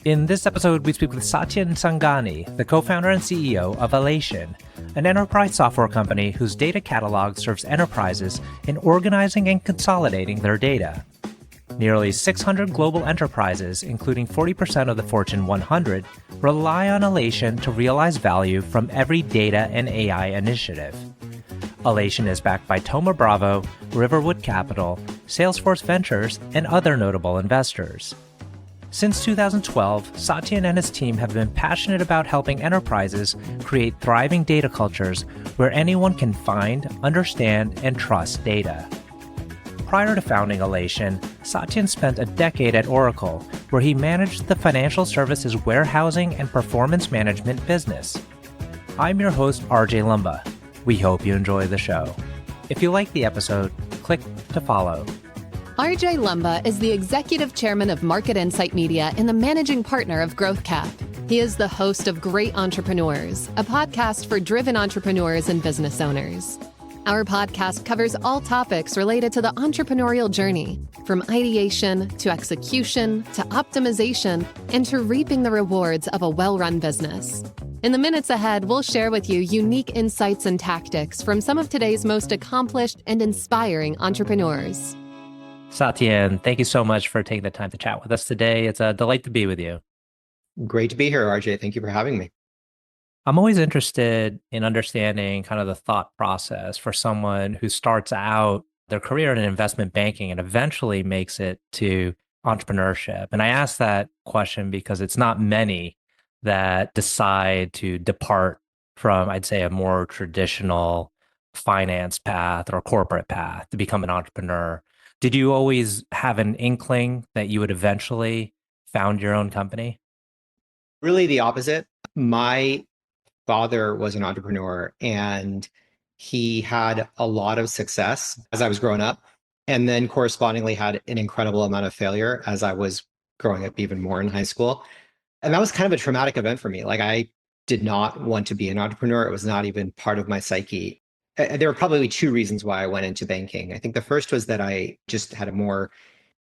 In this episode, we speak with Satyen Sangani, the co-founder and CEO of Alation, an enterprise software company whose data catalog serves enterprises in organizing and consolidating their data. Nearly 600 global enterprises, including 40% of the Fortune 100, rely on Alation to realize value from every data and AI initiative. Alation is backed by Thoma Bravo, Riverwood Capital, Salesforce Ventures, and other notable investors. Since 2012, Satyen and his team have been passionate about helping enterprises create thriving data cultures where anyone can find, understand, and trust data. Prior to founding Alation, Satyen spent a decade at Oracle, where he managed the financial services warehousing and performance management business. I'm your host, RJ Lumba. We hope you enjoy the show. If you like the episode, click to follow. RJ Lumba is the executive chairman of Market Insight Media and the managing partner of GrowthCap. He is the host of Great Entrepreneurs, a podcast for driven entrepreneurs and business owners. Our podcast covers all topics related to the entrepreneurial journey, from ideation to execution to optimization and to reaping the rewards of a well-run business. In the minutes ahead, we'll share with you unique insights and tactics from some of today's most accomplished and inspiring entrepreneurs. Satyen, thank you so much for taking the time to chat with us today. It's a delight to be with you. Great to be here, RJ. Thank you for having me. I'm always interested in understanding kind of the thought process for someone who starts out their career in investment banking and eventually makes it to entrepreneurship. And I ask that question because it's not many that decide to depart from, I'd say, a more traditional finance path or corporate path to become an entrepreneur. Did you always have an inkling that you would eventually found your own company? Really the opposite. My father was an entrepreneur and he had a lot of success as I was growing up, and then correspondingly had an incredible amount of failure as I was growing up even more in high school. And that was kind of a traumatic event for me. Like, I did not want to be an entrepreneur. It was not even part of my psyche. There were probably two reasons why I went into banking. I think the first was that I just had a more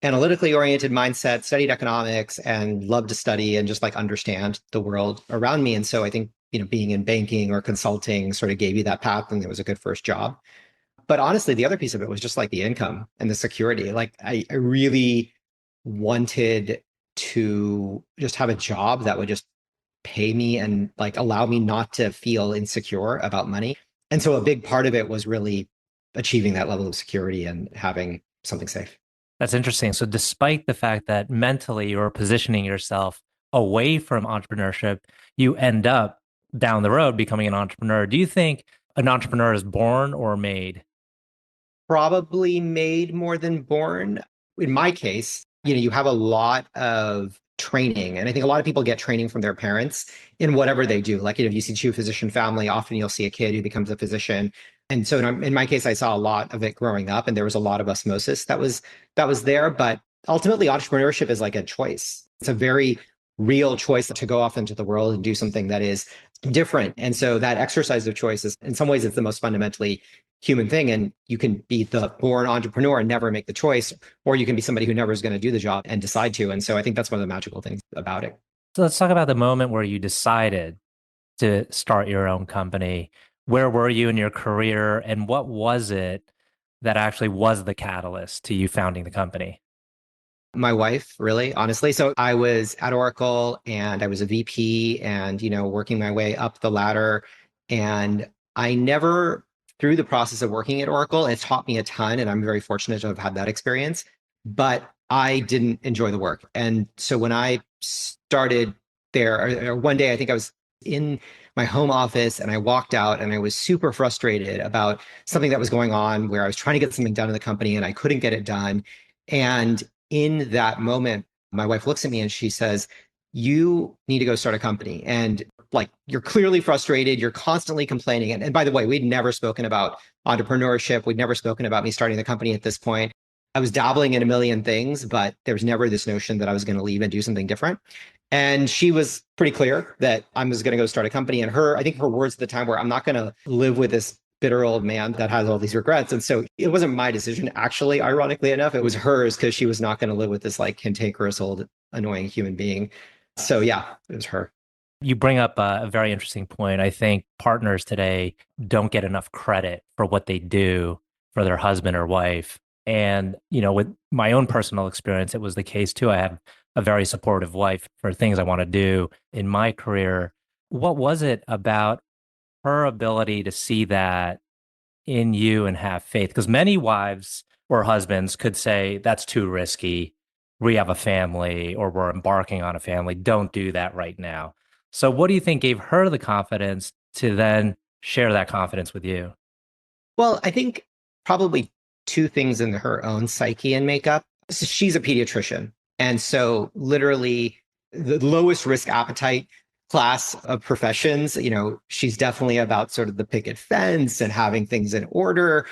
analytically oriented mindset, studied economics, and loved to study and just like understand the world around me. And so I think, being in banking or consulting sort of gave you that path, and it was a good first job. But honestly, the other piece of it was just like the income and the security. Like, I really wanted to just have a job that would just pay me and like allow me not to feel insecure about money. And so a big part of it was really achieving that level of security and having something safe. That's interesting. So despite the fact that mentally you're positioning yourself away from entrepreneurship, you end up down the road becoming an entrepreneur. Do you think an entrepreneur is born or made? Probably made more than born. In my case, you have a lot of training. And I think a lot of people get training from their parents in whatever they do. Like, if you see two physician family, often you'll see a kid who becomes a physician. And so in my case, I saw a lot of it growing up, and there was a lot of osmosis that was there. But ultimately, entrepreneurship is like a choice. It's a very real choice to go off into the world and do something that is different. And so that exercise of choice is, in some ways, it's the most fundamentally human thing. And you can be the born entrepreneur and never make the choice, or you can be somebody who never is going to do the job and decide to. And so I think that's one of the magical things about it. So let's talk about the moment where you decided to start your own company. Where were you in your career, and what was it that actually was the catalyst to you founding the company? My wife, really, honestly. So I was at Oracle and I was a VP and, working my way up the ladder. And I never, through the process of working at Oracle, it taught me a ton. And I'm very fortunate to have had that experience, but I didn't enjoy the work. And so when I started there, or one day, I think I was in my home office and I walked out and I was super frustrated about something that was going on where I was trying to get something done in the company and I couldn't get it done. And in that moment, my wife looks at me and she says, "You need to go start a company." And like, you're clearly frustrated. You're constantly complaining. And by the way, we'd never spoken about entrepreneurship. We'd never spoken about me starting the company at this point. I was dabbling in a million things, but there was never this notion that I was going to leave and do something different. And she was pretty clear that I was going to go start a company. And I think her words at the time were, "I'm not going to live with this bitter old man that has all these regrets." And so it wasn't my decision, actually, ironically enough, it was hers, because she was not going to live with this like cantankerous old annoying human being. So yeah, it was her. You bring up a very interesting point. I think partners today don't get enough credit for what they do for their husband or wife. And, with my own personal experience, it was the case too. I have a very supportive wife for things I want to do in my career. What was it about her ability to see that in you and have faith? Because many wives or husbands could say, that's too risky. We have a family or we're embarking on a family. Don't do that right now. So, what do you think gave her the confidence to then share that confidence with you? Well, I think probably two things in her own psyche and makeup. So she's a pediatrician. And so, literally, the lowest risk appetite class of professions, she's definitely about sort of the picket fence and having things in order.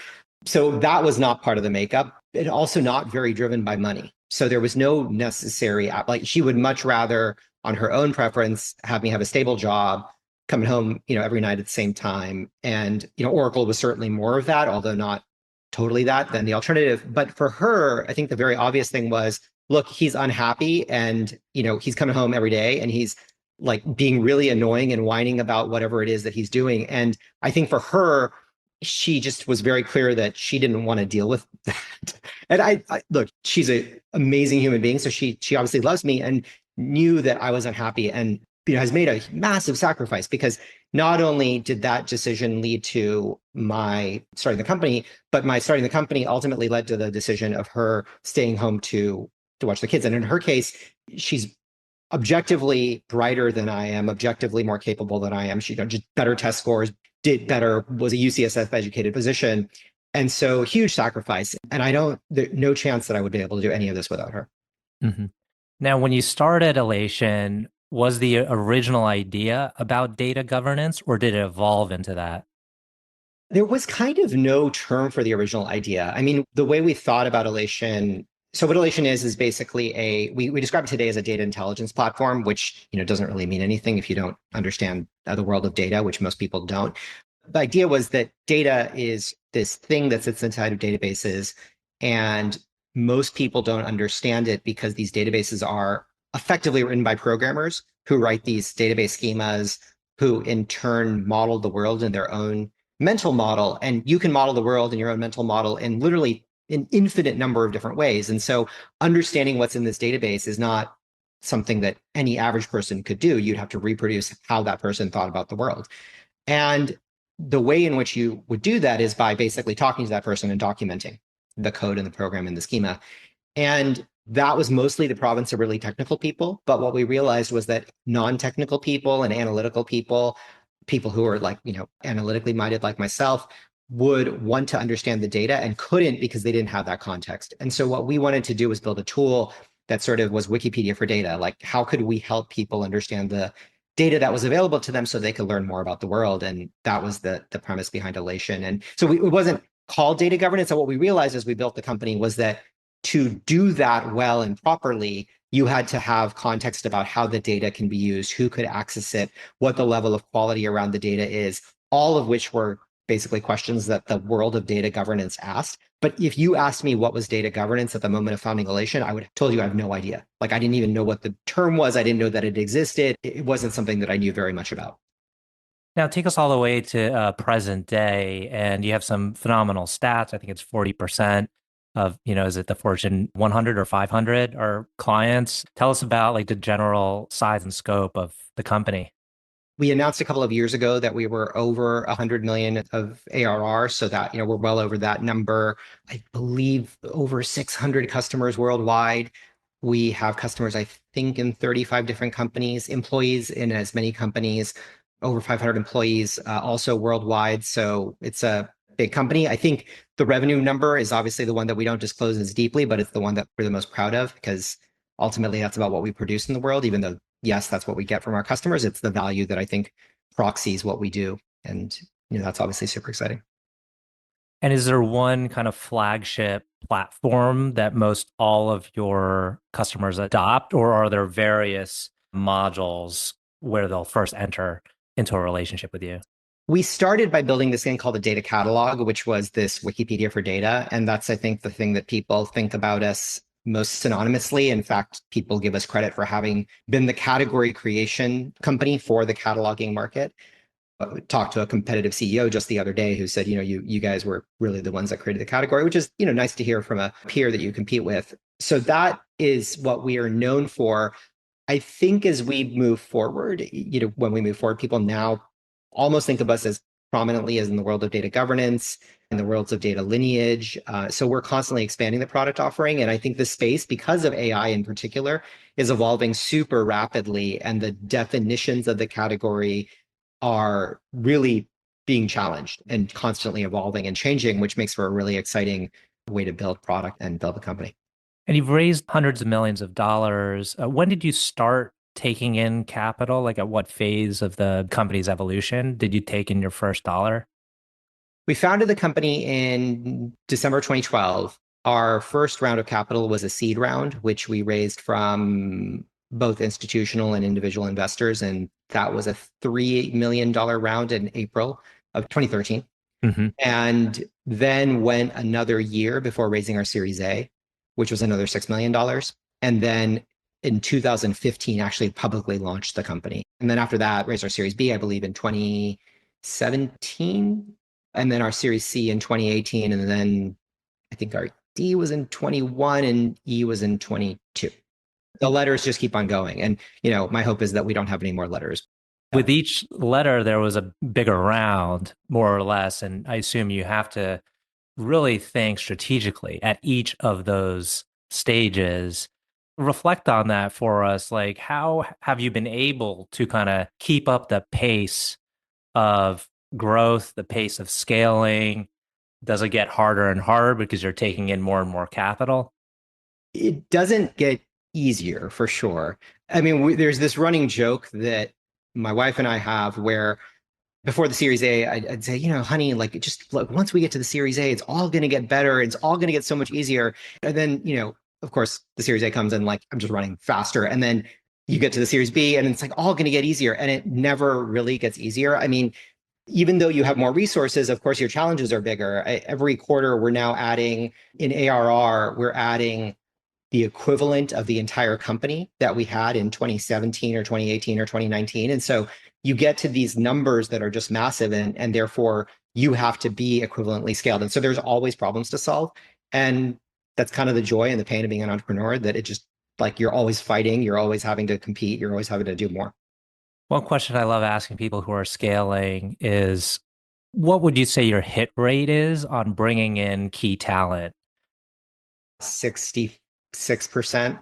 So, that was not part of the makeup. And also not very driven by money. So, there was no necessary, like, she would much rather, on her own preference, have me have a stable job, coming home, every night at the same time. And, Oracle was certainly more of that, although not totally that than the alternative. But for her, I think the very obvious thing was, look, he's unhappy and, he's coming home every day and he's like being really annoying and whining about whatever it is that he's doing. And I think for her, she just was very clear that she didn't want to deal with that. And I look, she's an amazing human being. So she obviously loves me and knew that I was unhappy and has made a massive sacrifice because not only did that decision lead to my starting the company, but my starting the company ultimately led to the decision of her staying home to watch the kids. And in her case, she's objectively brighter than I am, objectively more capable than I am. She just better test scores, did better, was a UCSF educated physician. And so huge sacrifice. And there's no chance that I would be able to do any of this without her. Mm-hmm. Now, when you started Alation, was the original idea about data governance or did it evolve into that? There was kind of no term for the original idea. I mean, the way we thought about Alation, so what Alation is basically we describe it today as a data intelligence platform, which, doesn't really mean anything if you don't understand the world of data, which most people don't. The idea was that data is this thing that sits inside of databases, and most people don't understand it because these databases are effectively written by programmers who write these database schemas, who in turn model the world in their own mental model. And you can model the world in your own mental model in literally an infinite number of different ways. And so understanding what's in this database is not something that any average person could do. You'd have to reproduce how that person thought about the world. And the way in which you would do that is by basically talking to that person and documenting the code and the program and the schema. And that was mostly the province of really technical people. But what we realized was that non-technical people and analytical people who are like, analytically minded like myself, would want to understand the data and couldn't because they didn't have that context. And so what we wanted to do was build a tool that sort of was Wikipedia for data. Like, how could we help people understand the data that was available to them so they could learn more about the world? And that was the premise behind Alation. And so it wasn't called data governance. And what we realized as we built the company was that to do that well and properly, you had to have context about how the data can be used, who could access it, what the level of quality around the data is, all of which were basically questions that the world of data governance asked. But if you asked me what was data governance at the moment of founding Alation, I would have told you I have no idea. Like, I didn't even know what the term was. I didn't know that it existed. It wasn't something that I knew very much about. Now, take us all the way to present day, and you have some phenomenal stats. I think it's 40% of, is it the Fortune 100 or 500 are clients? Tell us about like the general size and scope of the company. We announced a couple of years ago that we were over 100 million of ARR, so that, we're well over that number. I believe over 600 customers worldwide. We have customers, I think, in 35 different companies, employees in as many companies, over 500 employees, also worldwide. So it's a big company. I think the revenue number is obviously the one that we don't disclose as deeply, but it's the one that we're the most proud of because ultimately that's about what we produce in the world, even though, yes, that's what we get from our customers. It's the value that I think proxies what we do. And, that's obviously super exciting. And is there one kind of flagship platform that most all of your customers adopt, or are there various modules where they'll first enter into a relationship with you? We started by building this thing called a data catalog, which was this Wikipedia for data. And that's, I think, the thing that people think about us most synonymously. In fact, people give us credit for having been the category creation company for the cataloging market. Talked to a competitive CEO just the other day who said, you guys were really the ones that created the category, which is, nice to hear from a peer that you compete with. So that is what we are known for. I think as we move forward, when we move forward, people now almost think of us as prominently as in the world of data governance, in the worlds of data lineage. So we're constantly expanding the product offering. And I think the space, because of AI in particular, is evolving super rapidly. And the definitions of the category are really being challenged and constantly evolving and changing, which makes for a really exciting way to build product and build a company. And you've raised hundreds of millions of dollars. When did you start taking in capital? Like at what phase of the company's evolution did you take in your first dollar? We founded the company in December 2012. Our first round of capital was a seed round, which we raised from both institutional and individual investors. And that was a $3 million round in April of 2013. Mm-hmm. And then went another year before raising our Series A, which was another $6 million. And then in 2015, actually publicly launched the company. And then after that, raised our Series B, I believe, in 2017. And then our Series C in 2018. And then I think our D was in 21 and E was in 22. The letters just keep on going. And, my hope is that we don't have any more letters. With each letter, there was a bigger round, more or less. And I assume you have to really think strategically at each of those stages. Reflect on that for us. Like, how have you been able to kind of keep up the pace of growth, the pace of scaling? Does it get harder and harder because you're taking in more and more capital? It doesn't get easier for sure. I mean, there's this running joke that my wife and I have where before the Series A, I'd say, honey, like just look, once we get to the Series A, it's all going to get better. It's all going to get so much easier. And then, of course, the Series A comes in like I'm just running faster. And then you get to the Series B and it's like all going to get easier. And it never really gets easier. I mean, even though you have more resources, of course, your challenges are bigger. Every quarter, we're now adding in ARR, we're adding the equivalent of the entire company that we had in 2017 or 2018 or 2019. And so you get to these numbers that are just massive and therefore you have to be equivalently scaled. And so there's always problems to solve. And that's kind of the joy and the pain of being an entrepreneur, that it just like you're always fighting, you're always having to compete, you're always having to do more. One question I love asking people who are scaling is, what would you say your hit rate is on bringing in key talent? 66%.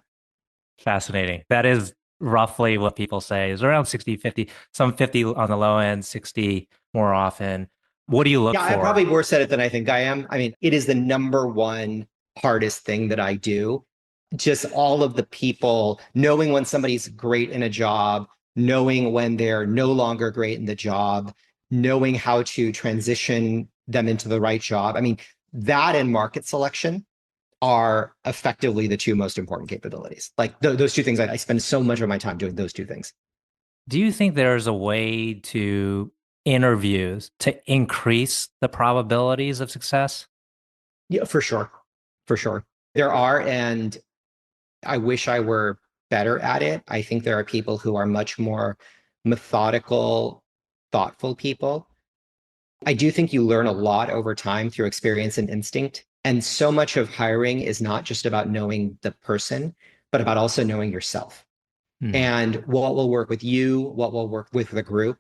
Fascinating. That is roughly what people say is around 60, 50, some 50 on the low end, 60 more often. What do you look for? I'm probably worse at it than I think I am. I mean, it is the number one hardest thing that I do. Just all of the people, knowing when somebody's great in a job, knowing when they're no longer great in the job, knowing how to transition them into the right job. I mean, that and market selection are effectively the two most important capabilities. Like those two things, I spend so much of my time doing those two things. Do you think there's a way to interviews to increase the probabilities of success? Yeah, for sure. For sure. There are, and I wish I were better at it. I think there are people who are much more methodical, thoughtful people. I do think you learn a lot over time through experience and instinct. And so much of hiring is not just about knowing the person, but about also knowing yourself. And what will work with you, what will work with the group,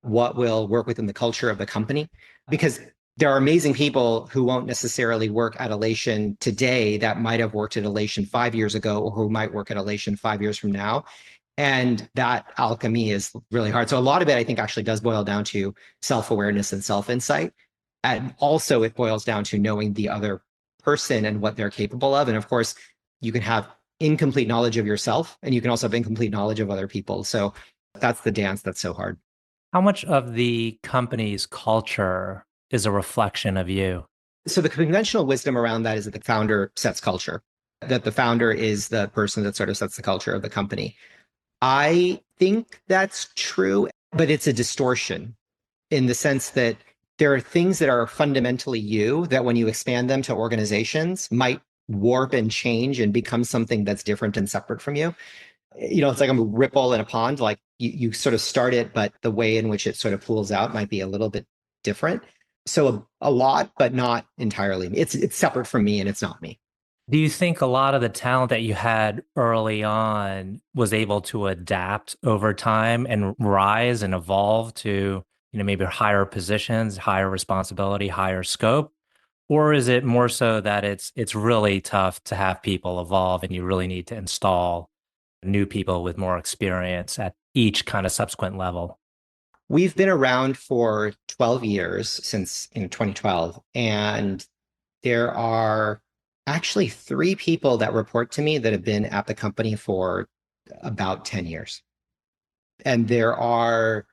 what will work within the culture of the company. Because there are amazing people who won't necessarily work at Alation today that might have worked at Alation 5 years ago, or who might work at Alation 5 years from now. And that alchemy is really hard. So a lot of it, I think, actually does boil down to self-awareness and self-insight. And also it boils down to knowing the other person and what they're capable of. And of course, you can have incomplete knowledge of yourself, and you can also have incomplete knowledge of other people. So that's the dance that's so hard. How much of the company's culture is a reflection of you? So the conventional wisdom around that is that the founder sets culture, that the founder is the person that sort of sets the culture of the company. I think that's true, but it's a distortion in the sense that there are things that are fundamentally you that when you expand them to organizations might warp and change and become something that's different and separate from you. It's like a ripple in a pond. Like you sort of start it, but the way in which it sort of pools out might be a little bit different. So a lot, but not entirely. It's separate from me and it's not me. Do you think a lot of the talent that you had early on was able to adapt over time and rise and evolve to, maybe higher positions, higher responsibility, higher scope? Or is it more so that it's really tough to have people evolve and you really need to install new people with more experience at each kind of subsequent level? We've been around for 12 years since 2012, and there are actually 3 people that report to me that have been at the company for about 10 years. And there are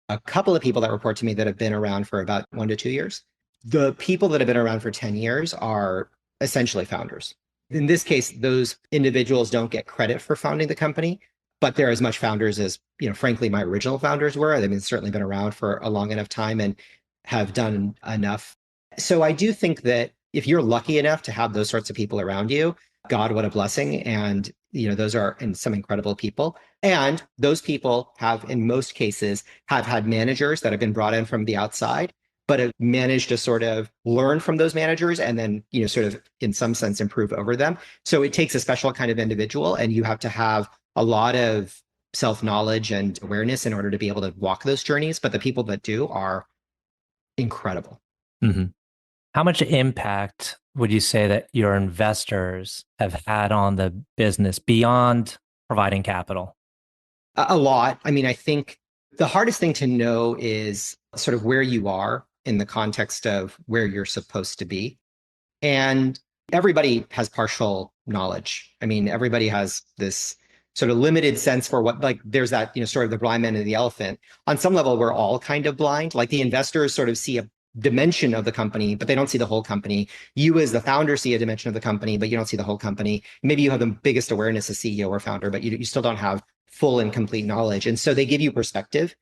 a couple of people that report to me that have been around for about 1 to 2 years. The people that have been around for 10 years are essentially founders. In this case, those individuals don't get credit for founding the company, but they're as much founders as, frankly, my original founders were. I mean, certainly been around for a long enough time and have done enough. So I do think that if you're lucky enough to have those sorts of people around you, God, what a blessing. And, those are some incredible people. And those people have, in most cases, have had managers that have been brought in from the outside, but have managed to sort of learn from those managers and then, sort of in some sense improve over them. So it takes a special kind of individual, and you have to have a lot of self-knowledge and awareness in order to be able to walk those journeys. But the people that do are incredible. Mm-hmm. How much impact would you say that your investors have had on the business beyond providing capital? A lot. I mean, I think the hardest thing to know is sort of where you are in the context of where you're supposed to be. And everybody has partial knowledge. I mean, everybody has this sort of limited sense for what, like, there's that, sort of the blind man and the elephant. On some level, we're all kind of blind. Like the investors sort of see a dimension of the company, but they don't see the whole company. You as the founder see a dimension of the company, but you don't see the whole company. Maybe you have the biggest awareness as CEO or founder, but you still don't have full and complete knowledge. And so they give you perspective,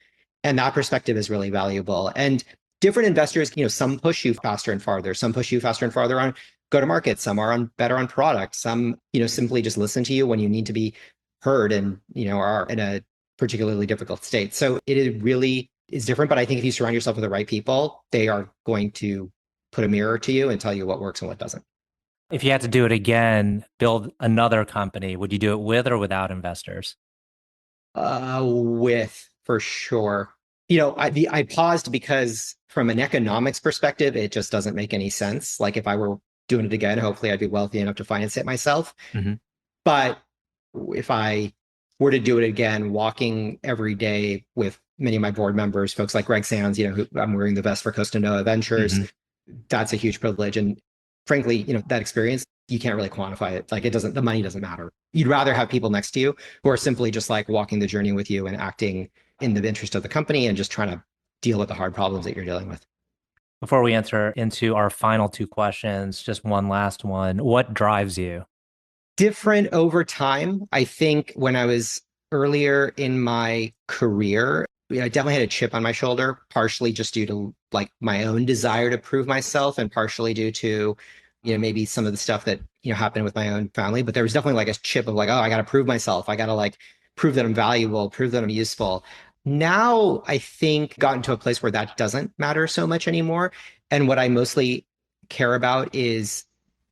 and that perspective is really valuable. And different investors, some push you faster and farther. Some push you faster and farther on go to market. Some are on better on product. Some, simply just listen to you when you need to be heard and, are in a particularly difficult state. So it really is different. But I think if you surround yourself with the right people, they are going to put a mirror to you and tell you what works and what doesn't. If you had to do it again, build another company, would you do it with or without investors? With, for sure. I paused because from an economics perspective, it just doesn't make any sense. Like if I were doing it again, hopefully I'd be wealthy enough to finance it myself. Mm-hmm. But if I were to do it again, walking every day with many of my board members, folks like Greg Sands, who I'm wearing the vest for Costa Noah Ventures, that's a huge privilege. And frankly, that experience, you can't really quantify it. Like the money doesn't matter. You'd rather have people next to you who are simply just like walking the journey with you and acting in the interest of the company and just trying to deal with the hard problems that you're dealing with. Before we enter into our final 2 questions, just one last one. What drives you? Different over time. I think when I was earlier in my career, I definitely had a chip on my shoulder, partially just due to like my own desire to prove myself and partially due to, maybe some of the stuff that, happened with my own family. But there was definitely like a chip of like, oh, I got to prove myself. I got to like prove that I'm valuable, prove that I'm useful. Now I think gotten to a place where that doesn't matter so much anymore. And what I mostly care about is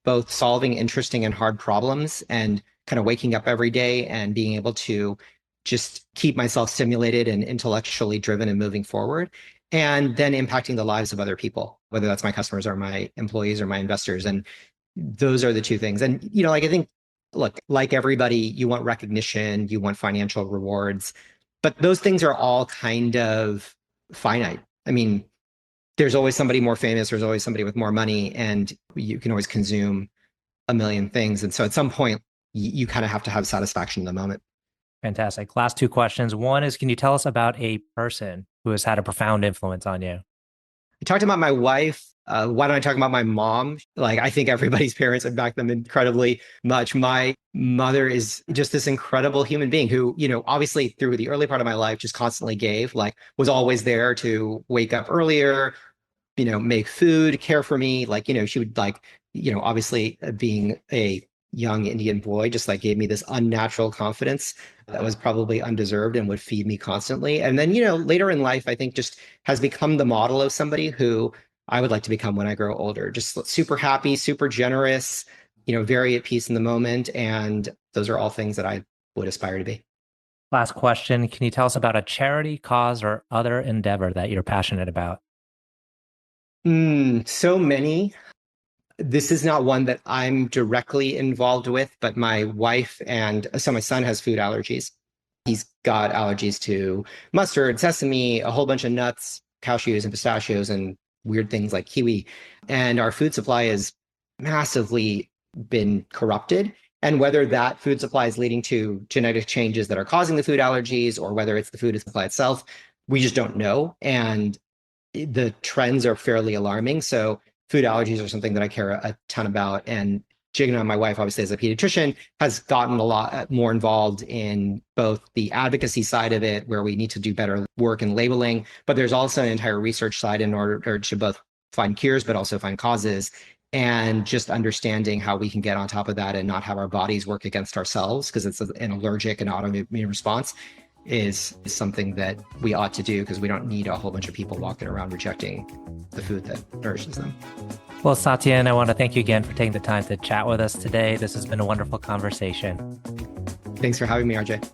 both solving interesting and hard problems and kind of waking up every day and being able to just keep myself stimulated and intellectually driven and moving forward, and then impacting the lives of other people, whether that's my customers or my employees or my investors. And those are the 2 things. And, like, I think, look, like everybody, you want recognition, you want financial rewards, but those things are all kind of finite. I mean, there's always somebody more famous, there's always somebody with more money, and you can always consume a million things. And so at some point, you kind of have to have satisfaction in the moment. Fantastic. Last 2 questions. One is, can you tell us about a person who has had a profound influence on you? I talked about my wife. Why don't I talk about my mom? Like, I think everybody's parents impact them incredibly much. My mother is just this incredible human being who, obviously through the early part of my life, just constantly gave, like, was always there to wake up earlier, make food, care for me. Like, she would like, obviously being a young Indian boy, just like gave me this unnatural confidence that was probably undeserved and would feed me constantly. And then, later in life, I think just has become the model of somebody who I would like to become when I grow older. Just super happy, super generous, very at peace in the moment. And those are all things that I would aspire to be. Last question. Can you tell us about a charity, cause, or other endeavor that you're passionate about? So many. This is not one that I'm directly involved with, but my wife so my son has food allergies. He's got allergies to mustard, sesame, a whole bunch of nuts, cashews and pistachios, and weird things like kiwi. And our food supply has massively been corrupted. And whether that food supply is leading to genetic changes that are causing the food allergies, or whether it's the food supply itself, we just don't know. And the trends are fairly alarming. So food allergies are something that I care a ton about. And Jigna, my wife, obviously as a pediatrician, has gotten a lot more involved in both the advocacy side of it, where we need to do better work in labeling, but there's also an entire research side in order to both find cures, but also find causes, and just understanding how we can get on top of that and not have our bodies work against ourselves, because it's an allergic and autoimmune response is something that we ought to do, because we don't need a whole bunch of people walking around rejecting the food that nourishes them. Well, Satyen, I want to thank you again for taking the time to chat with us today. This has been a wonderful conversation. Thanks for having me, RJ.